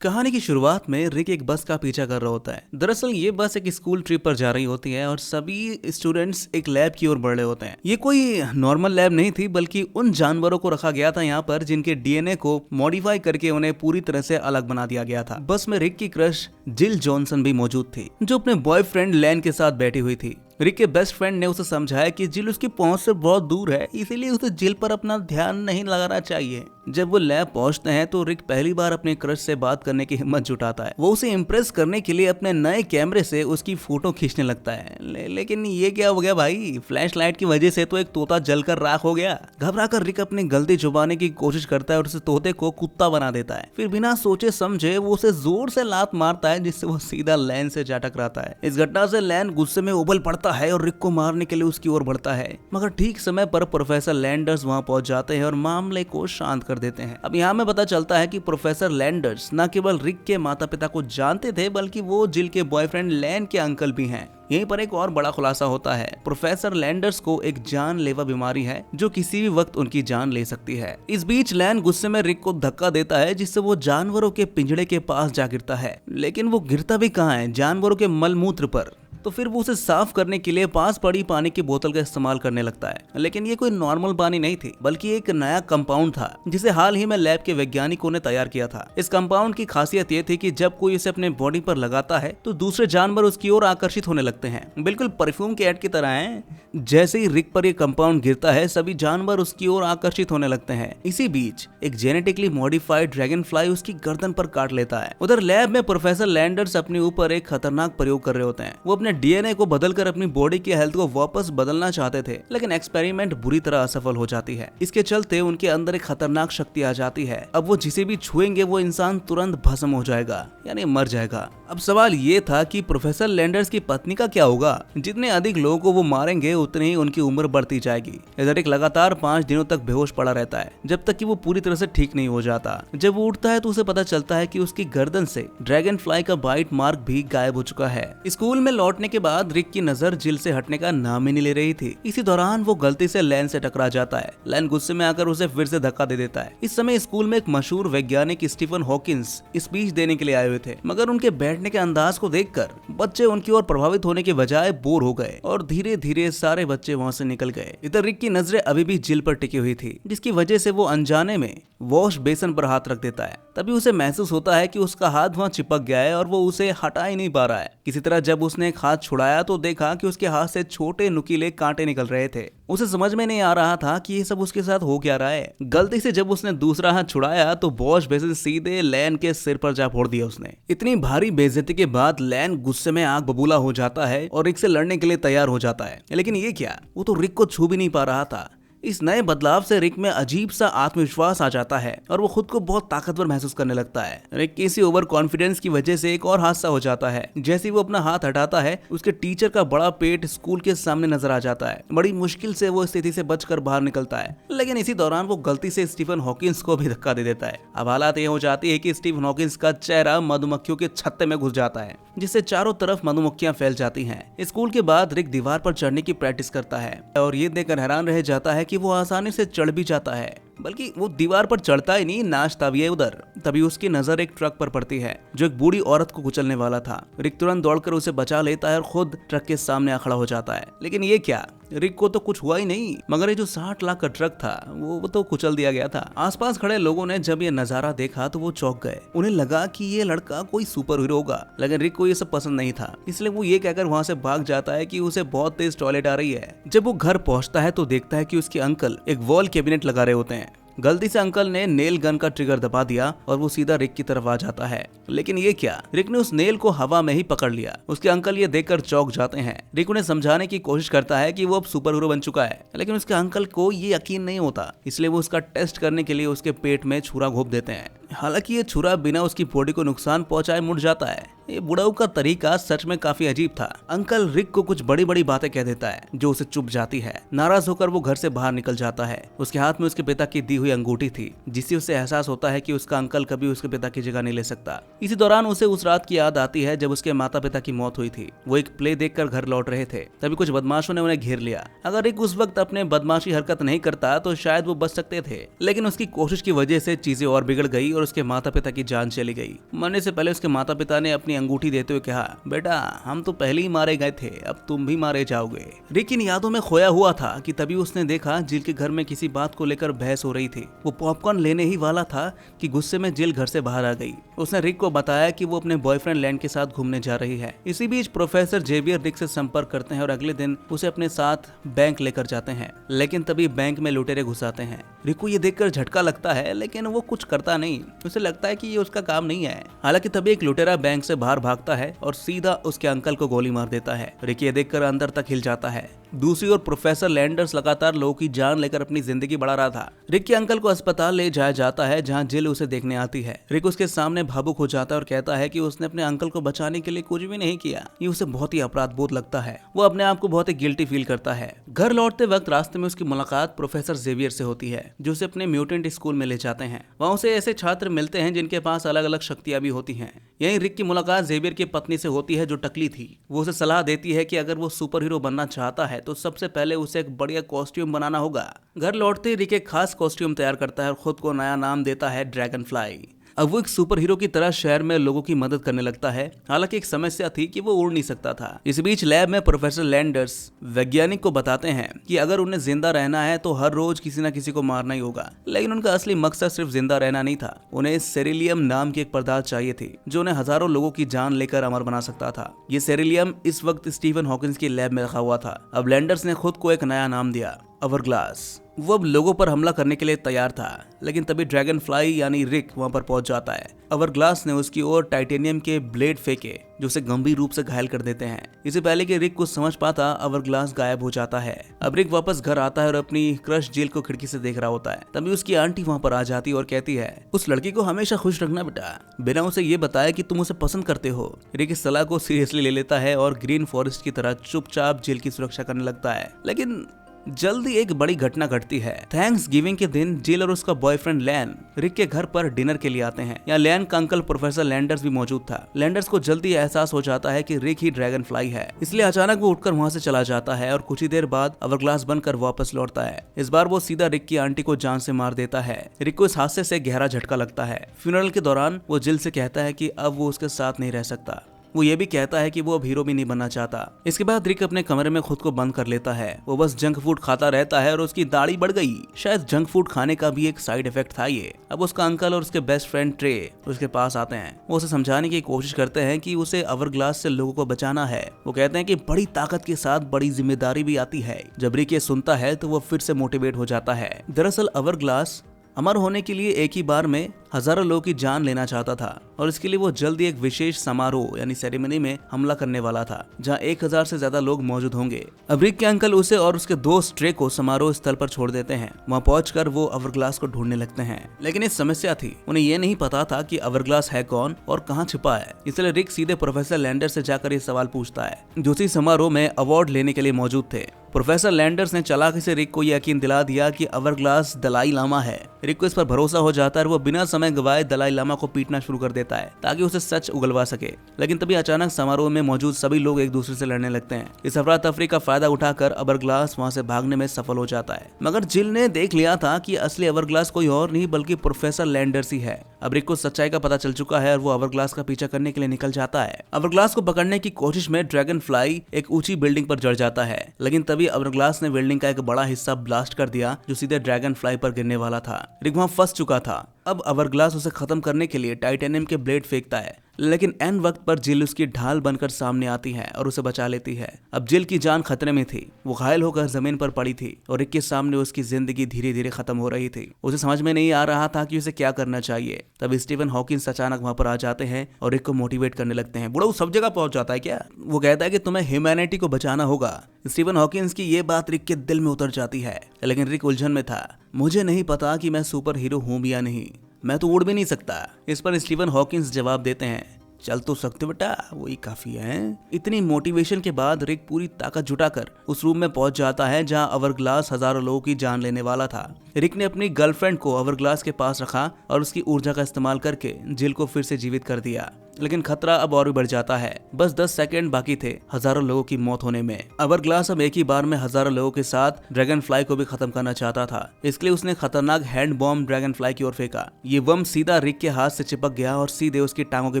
कहानी की शुरुआत में रिक एक बस का पीछा कर रहा होता है। दरअसल ये बस एक स्कूल ट्रिप पर जा रही होती है और सभी स्टूडेंट्स एक लैब की ओर बढ़ रहे होते हैं। ये कोई नॉर्मल लैब नहीं थी, बल्कि उन जानवरों को रखा गया था यहाँ पर जिनके डीएनए को मॉडिफाई करके उन्हें पूरी तरह से अलग बना दिया गया था। बस में रिक की क्रश जिल जॉनसन भी मौजूद थी, जो अपने बॉयफ्रेंड लैन के साथ बैठी हुई थी। रिक के बेस्ट फ्रेंड ने उसे समझाया कि जिल उसकी पहुंच से बहुत दूर है, इसीलिए उसे जिल पर अपना ध्यान नहीं लगाना चाहिए। जब वो लैब पहुंचते हैं तो रिक पहली बार अपने क्रश से बात करने की हिम्मत जुटाता है। वो उसे इम्प्रेस करने के लिए अपने नए कैमरे से उसकी फोटो खींचने लगता है। लेकिन ये क्या हो गया भाई, फ्लैश लाइट की वजह से तो एक तोता जलकर राख हो गया। घबराकर रिक अपनी गलती छुपाने की कोशिश करता है और उस तोते को कुत्ता बना देता है। फिर बिना सोचे समझे वो उसे जोर से लात मारता है, जिससे वो सीधा लैन से जा टकराता है। इस घटना से लैन गुस्से में उबल पड़ता है और रिक को मारने के लिए उसकी ओर बढ़ता है, मगर ठीक समय पर प्रोफेसर लैंडर्स वहां पहुंच जाते हैं और मामले को शांत कर देते हैं। अब यहाँ में पता चलता है कि प्रोफेसर लैंडर्स न केवल रिक के माता पिता को जानते थे, बल्कि वो जिल के बॉयफ्रेंड लैन के अंकल भी हैं। यहीं पर एक और बड़ा खुलासा होता है। प्रोफेसर लैंडर्स को एक जानलेवा बीमारी है जो किसी भी वक्त उनकी जान ले सकती है। इस बीच लैन गुस्से में रिक को धक्का देता है, जिससे वो जानवरों के पिंजड़े के पास जा गिरता है। लेकिन वो गिरता भी कहाँ है, जानवरों के मलमूत्र पर। तो फिर वो उसे साफ करने के लिए पास पड़ी पानी की बोतल का इस्तेमाल करने लगता है। लेकिन ये कोई नॉर्मल पानी नहीं थी, बल्कि एक नया कंपाउंड था जिसे हाल ही में लैब के वैज्ञानिकों ने तैयार किया था। इस कंपाउंड की खासियत ये थी कि जब कोई इसे अपने बॉडी पर लगाता है तो दूसरे जानवर उसकी ओर आकर्षित होने लगते हैं। बिल्कुल परफ्यूम के ऐड की तरह है। जैसे ही रिक पर यह कंपाउंड गिरता है, सभी जानवर उसकी ओर आकर्षित होने लगते हैं। इसी बीच एक जेनेटिकली मॉडिफाइड ड्रैगन फ्लाई उसकी गर्दन पर काट लेता है। उधर लैब में प्रोफेसर लैंडर्स अपने ऊपर एक खतरनाक प्रयोग कर रहे होते हैं। वो अपने डीएनए को बदलकर अपनी बॉडी की हेल्थ को वापस बदलना चाहते थे, लेकिन एक्सपेरिमेंट बुरी तरह असफल हो जाती है। इसके चलते उनके अंदर एक खतरनाक शक्ति आ जाती है। अब वो जिसे भी छुएंगे वो इंसान तुरंत भस्म हो जाएगा, यानी मर जाएगा। अब सवाल ये था कि प्रोफेसर लैंडर्स की पत्नी का क्या होगा। जितने अधिक लोगों को वो मारेंगे उतनी ही उनकी उम्र बढ़ती जाएगी। इधर एक लगातार 5 दिनों तक बेहोश पड़ा रहता है, जब तक कि वो पूरी तरह से ठीक नहीं हो जाता। जब वो उठता है तो उसे पता चलता है कि उसकी गर्दन से ड्रैगन फ्लाई का बाइट मार्क भी गायब हो चुका है। स्कूल में लौटने के बाद रिक की नजर जिल से हटने का नाम ही नहीं ले रही थी। इसी दौरान वो गलती से लैन से टकरा जाता है। लैन गुस्से में आकर उसे फिर से धक्का दे देता है। इस समय स्कूल में एक मशहूर वैज्ञानिक स्टीफन हॉकिंस स्पीच देने के लिए आए हुए थे, मगर उनके बैठने के अंदाज को देखकर बच्चे उनकी ओर प्रभावित होने के बजाय बोर हो गए और धीरे धीरे सारे बच्चे वहां से निकल गए। इधर रिक की नजरें अभी भी जिल पर टिकी हुई थी, जिसकी वजह से वो अनजाने में वॉश बेसन पर हाथ रख देता है। तभी उसे महसूस होता है कि उसका हाथ वहां चिपक गया है और वो उसे हटा ही नहीं पा रहा है। किसी तरह जब उसने एक हाथ छुड़ाया तो देखा कि उसके हाथ से छोटे नुकीले कांटे निकल रहे थे। उसे समझ में नहीं आ रहा था कि ये सब उसके साथ हो क्या रहा है। गलती से जब उसने दूसरा हाथ छुड़ाया तो वॉश बेसिन सीधे लैन के सिर पर जा फोड़ दिया उसने। इतनी भारी बेइज्जती के बाद लैन गुस्से में आग बबूला हो जाता है और रिक से लड़ने के लिए तैयार हो जाता है। लेकिन ये क्या, वो तो रिक को छू भी नहीं पा रहा था। इस नए बदलाव से रिक में अजीब सा आत्मविश्वास आ जाता है और वो खुद को बहुत ताकतवर महसूस करने लगता है। रिक की इसी ओवर कॉन्फिडेंस की वजह से एक और हादसा हो जाता है। जैसे ही वो अपना हाथ हटाता है, उसके टीचर का बड़ा पेट स्कूल के सामने नजर आ जाता है। बड़ी मुश्किल से वो स्थिति से बचकर बाहर निकलता है, लेकिन इसी दौरान वो गलती से स्टीफन हॉकिंस को भी धक्का दे देता है। अब हालात ये हो जाती है कि स्टीफन हॉकिंस का चेहरा मधुमक्खियों के छत्ते में घुस जाता है, जिससे चारों तरफ मधुमक्खियां फैल जाती हैं। स्कूल के बाद रिक दीवार पर चढ़ने की प्रैक्टिस करता है और ये देखकर हैरान रह जाता है कि वो आसानी से चढ़ भी जाता है। बल्कि वो दीवार पर चढ़ता ही नहीं, नाचता भी है उधर। तभी उसकी नजर एक ट्रक पर पड़ती है जो एक बूढ़ी औरत को कुचलने वाला था। रिक तुरंत दौड़कर उसे बचा लेता है और खुद ट्रक के सामने आ खड़ा हो जाता है। लेकिन ये क्या, रिक को तो कुछ हुआ ही नहीं, मगर ये जो 60 लाख का ट्रक था वो तो कुचल दिया गया था। आसपास खड़े लोगों ने जब ये नजारा देखा तो वो चौंक गए। उन्हें लगा कि ये लड़का कोई सुपर हीरो होगा, लेकिन रिक को ये सब पसंद नहीं था, इसलिए वो ये कहकर वहां से भाग जाता है कि उसे बहुत तेज टॉयलेट आ रही है। जब वो घर पहुंचता है तो देखता है कि उसके अंकल एक वॉल कैबिनेट लगा रहे होते हैं। गलती से अंकल ने नेल गन का ट्रिगर दबा दिया और वो सीधा रिक की तरफ आ जाता है। लेकिन ये क्या, रिक ने उस नेल को हवा में ही पकड़ लिया। उसके अंकल ये देखकर चौंक जाते हैं। रिक उन्हें समझाने की कोशिश करता है कि वो अब सुपर हीरो बन चुका है, लेकिन उसके अंकल को ये यकीन नहीं होता, इसलिए वो उसका टेस्ट करने के लिए उसके पेट में छुरा घोंप देते हैं। हालांकि ये छुरा बिना उसकी बॉडी को नुकसान पहुंचाए मुड़ जाता है। ये बुढ़ाऊ का तरीका सच में काफी अजीब था। अंकल रिक को कुछ बड़ी बड़ी बातें कह देता है जो उसे चुभ जाती है। नाराज होकर वो घर से बाहर निकल जाता है। उसके हाथ में उसके पिता की दी हुई अंगूठी थी, जिससे उसे एहसास होता है कि उसका अंकल कभी उसके पिता की जगह नहीं ले सकता। इसी दौरान उसे उस रात की याद आती है जब उसके माता पिता की मौत हुई थी। वो एक प्ले देखकर घर लौट रहे थे, तभी कुछ बदमाशों ने उन्हें घेर लिया। अगर रिक उस वक्त अपने बदमाशी हरकत नहीं करता तो शायद वो बच सकते थे, लेकिन उसकी कोशिश की वजह से चीजें और बिगड़ गई और उसके माता पिता की जान चली गई। मरने से पहले उसके माता पिता ने अपनी अंगूठी देते हुए कहा, बेटा हम तो पहले ही मारे गए थे, अब तुम भी मारे जाओगे। रिक इन यादों में खोया हुआ था कि तभी उसने देखा जिल के घर में किसी बात को लेकर बहस हो रही थी। वो पॉपकॉर्न लेने ही वाला था कि गुस्से में जिल घर से बाहर आ गई। उसने रिक को बताया कि वो अपने बॉयफ्रेंड लैंड के साथ घूमने जा रही है। इसी बीच प्रोफेसर जेवियर रिक से संपर्क करते हैं और अगले दिन उसे अपने साथ बैंक लेकर जाते हैं, लेकिन तभी बैंक में लुटेरे घुस आते हैं। रिक को ये देखकर झटका लगता है, लेकिन वो कुछ करता नहीं। उसे लगता है कि ये उसका काम नहीं है। हालांकि तभी एक लुटेरा बैंक से बाहर भागता है और सीधा उसके अंकल को गोली मार देता है। रिक ये देखकर अंदर तक हिल जाता है। दूसरी ओर प्रोफेसर लैंडर्स लगातार लोगों की जान लेकर अपनी जिंदगी बढ़ा रहा था। रिक के अंकल को अस्पताल ले जाया जाता है, जहां जिल उसे देखने आती है। रिक उसके सामने भावुक हो जाता है और कहता है कि उसने अपने अंकल को बचाने के लिए कुछ भी नहीं किया। ये उसे बहुत ही अपराध बोध लगता है। वो अपने आप को बहुत ही गिल्टी फील करता है। घर लौटते वक्त रास्ते में उसकी मुलाकात प्रोफेसर जेवियर से होती है, जो उसे अपने म्यूटेंट स्कूल में ले जाते हैं। वहाँ उसे ऐसे छात्र मिलते हैं जिनके पास अलग अलग शक्तियां भी होती हैं। यहीं रिक की मुलाकात जेवियर की पत्नी से होती है, जो टकली थी। वो उसे सलाह देती है कि अगर वो सुपर हीरो बनना चाहता है तो सबसे पहले उसे एक बढ़िया कॉस्ट्यूम बनाना होगा। घर लौटते रिक एक खास कॉस्ट्यूम तैयार करता है और खुद को नया नाम देता है ड्रैगन फ्लाई। अब वो एक सुपर हीरो की तरह शहर में लोगों की मदद करने लगता है। हालांकि एक समस्या थी कि वो उड़ नहीं सकता था। इस बीच लैब में प्रोफेसर लैंडर्स वैज्ञानिक को बताते हैं कि अगर उन्हें जिंदा रहना है तो हर रोज किसी न किसी को मारना ही होगा। लेकिन उनका असली मकसद सिर्फ जिंदा रहना नहीं था। उन्हें सेरिलियम नाम की एक पदार्थ चाहिए थी, जो उन्हें हजारों लोगों की जान लेकर अमर बना सकता था। ये सेरिलियम इस वक्त स्टीफन हॉकिंस की लैब में रखा हुआ था। अब लैंडर्स ने खुद को एक नया नाम दिया, अवरग्लास। वो अब लोगों पर हमला करने के लिए तैयार था, लेकिन तभी ड्रैगन फ्लाई यानी रिक वहां पर पहुंच जाता है। अवरग्लास ने उसकी ओर टाइटेनियम के ब्लेड फेंके, जो उसे गंभीर रूप से घायल कर देते हैं। इससे पहले कि रिक कुछ समझ पाता, अवरग्लास गायब हो जाता है। अब रिक वापस घर आता है और अपनी क्रश जिल को खिड़की से देख रहा होता है। तभी उसकी आंटी वहां पर आ जाती है और कहती है, उस लड़की को हमेशा खुश रखना बेटा, बिना उसे ये बताया कि तुम उसे पसंद करते हो। रिक इस सलाह को सीरियसली ले लेता है और ग्रीन फॉरेस्ट की तरह चुपचाप जिल की सुरक्षा करने लगता है। लेकिन जल्दी एक बड़ी घटना घटती है। थैंक्स गिविंग के दिन जिल और उसका बॉयफ्रेंड लैन रिक के घर पर डिनर के लिए आते हैं। यहाँ लैन का अंकल प्रोफेसर लैंडर्स भी मौजूद था। लैंडर्स को जल्दी एहसास हो जाता है कि रिक ही ड्रैगन फ्लाई है, इसलिए अचानक वो उठकर वहाँ से चला जाता है और कुछ ही देर बाद अवरग्लास बनकर वापस लौटता है। इस बार वो सीधा रिक की आंटी को जान से मार देता है। रिक को इस हादसे से गहरा झटका लगता है। फ्यूनरल के दौरान वो जिल से कहता है कि अब वो उसके साथ नहीं रह सकता। वो ये भी कहता है कि वो अब हीरो भी नहीं बनना चाहता। इसके बाद रिक अपने कमरे में खुद को बंद कर लेता है। वो बस जंक फूड खाता रहता है और उसकी दाढ़ी बढ़ गई। शायद जंक फूड खाने का भी एक साइड इफेक्ट था ये। अब उसका अंकल और उसके बेस्ट फ्रेंड ट्रे उसके पास आते हैं। वो उसे समझाने की कोशिश करते हैं कि उसे अवरग्लास से लोगों को बचाना है। वो कहते हैं कि बड़ी ताकत के साथ बड़ी जिम्मेदारी भी आती है। जब रिक ये सुनता है तो वो फिर से मोटिवेट हो जाता है। दरअसल अवरग्लास अमर होने के लिए एक ही बार में हजारों लोगों की जान लेना चाहता था और इसके लिए वो जल्दी एक विशेष समारोह यानी सेरेमनी में हमला करने वाला था, जहां 1000 से ज्यादा लोग मौजूद होंगे। अब रिक के अंकल उसे और उसके दोस्त ट्रे को समारोह स्थल पर छोड़ देते हैं। वहां पहुंचकर वो अवरग्लास को ढूंढने लगते हैं, लेकिन एक समस्या थी। उन्हें ये नहीं पता था कि अवरग्लास है कौन और कहाँ छिपा है। इसलिए रिक सीधे प्रोफेसर लैंडर से जाकर ये सवाल पूछता है, जो उसी समारोह में अवार्ड लेने के लिए मौजूद थे। प्रोफेसर लैंडर्स ने चालाकी से रिक को यह यकीन दिला दिया कि अवरग्लास दलाई लामा है। रिक को इस पर भरोसा हो जाता है और वो बिना समय गवाए दलाई लामा को पीटना शुरू कर देता है ताकि उसे सच उगलवा सके। लेकिन तभी अचानक समारोह में मौजूद सभी लोग एक दूसरे से लड़ने लगते हैं। इस अफरा तफरी का फायदा उठाकर अवरग्लास वहां से भागने में सफल हो जाता है, मगर जिल ने देख लिया था कि असली अवरग्लास कोई और नहीं बल्कि प्रोफेसर लैंडर्स ही है। अब रिक को सच्चाई का पता चल चुका है और वो अवरग्लास का पीछा करने के लिए निकल जाता है। अवरग्लास को पकड़ने की कोशिश में ड्रैगन फ्लाई एक ऊंची बिल्डिंग पर चढ़ जाता है, लेकिन तभी अवरग्लास ने बिल्डिंग का एक बड़ा हिस्सा ब्लास्ट कर दिया, जो सीधे ड्रैगन फ्लाई पर गिरने वाला था। रिक वहां फंस चुका था। अब अवरग्लास उसे खत्म करने के लिए टाइटेनियम के ब्लेड फेंकता है, लेकिन एन वक्त पर जिल उसकी ढाल बनकर सामने आती है और उसे बचा लेती है। अब जिल की जान खतरे में थी। वो घायल होकर जमीन पर पड़ी थी और रिक के सामने उसकी जिंदगी धीरे धीरे खत्म हो रही थी। उसे समझ में नहीं आ रहा था कि उसे क्या करना चाहिए। तब स्टीफन हॉकिंस अचानक वहां पर आ जाते हैं और रिक को मोटिवेट करने लगते हैं। बुढ़ा सब जगह पहुंच जाता है क्या? वो कहता है कि तुम्हें ह्यूमैनिटी को बचाना होगा। स्टीफन हॉकिंस की ये बात रिक के दिल में उतर जाती है, लेकिन रिक उलझन में था। मुझे नहीं पता कि मैं सुपर हीरो हूँ भी या नहीं, मैं तो उड़ भी नहीं सकता। इस पर स्टीफन हॉकिंस जवाब देते हैं, चल तो सकते बेटा, वही काफी है। इतनी मोटिवेशन के बाद रिक पूरी ताकत जुटाकर उस रूम में पहुंच जाता है जहां अवरग्लास हजारों लोगों की जान लेने वाला था। रिक ने अपनी गर्लफ्रेंड को अवरग्लास के पास रखा और उसकी ऊर्जा का इस्तेमाल करके जिल को फिर से जीवित कर दिया। लेकिन खतरा अब और भी बढ़ जाता है। बस 10 सेकंड बाकी थे हजारों लोगों की मौत होने में। अवरग्लास अब एक ही बार में हजारों लोगों के साथ ड्रैगन फ्लाई को भी खत्म करना चाहता था। इसके लिए उसने खतरनाक हैंड बॉम्ब ड्रैगन फ्लाई की ओर फेंका। ये बम सीधा रिक के हाथ से चिपक गया और सीधे उसकी टांगों के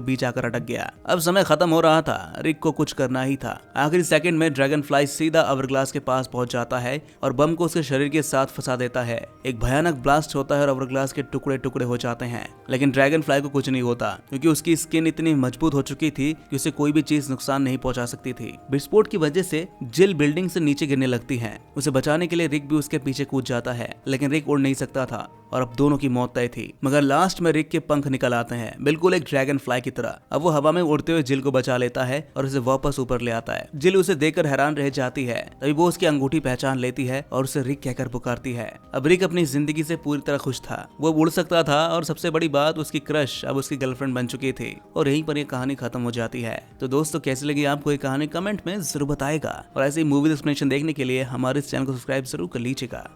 बीच आकर अटक गया। अब समय खत्म हो रहा था, रिक को कुछ करना ही था। आखिरी सेकंड में ड्रैगन फ्लाई सीधा अवरग्लास के पास पहुंच जाता है और बम को उसके शरीर के साथ फंसा देता है। एक भयानक ब्लास्ट होता है और अवरग्लास के टुकड़े टुकड़े हो जाते हैं, लेकिन ड्रैगन फ्लाई को कुछ नहीं होता क्योंकि उसकी स्किन इतनी मजबूत हो चुकी थी कि उसे कोई भी चीज नुकसान नहीं पहुंचा सकती थी। विस्फोट की वजह से जिल बिल्डिंग से नीचे गिरने लगती है। उसे बचाने के लिए रिक भी उसके पीछे कूद जाता है, लेकिन रिक उड़ नहीं सकता था और अब दोनों की मौत तय थी। मगर लास्ट में रिक के पंख निकल आते हैं, बिल्कुल एक ड्रैगन फ्लाई की तरह। अब वो हवा में उड़ते हुए जिल को बचा लेता है और उसे वापस ऊपर ले आता है। जिल उसे देखकर हैरान रह जाती है, तभी वो उसकी अंगूठी पहचान लेती है और उसे रिक कहकर पुकारती है। अब रिक अपनी जिंदगी से पूरी तरह खुश था, वो उड़ सकता था और सबसे बड़ी बात उसकी क्रश अब उसकी गर्लफ्रेंड बन चुकी थी। और यहीं पर ये कहानी खत्म हो जाती है। तो दोस्तों, कैसी लगी आपको ये कहानी कमेंट में जरूर बताएगा और ऐसी मूवी एक्सप्लेनेशन देखने के लिए हमारे इस चैनल को सब्सक्राइब जरूर कर लीजिएगा।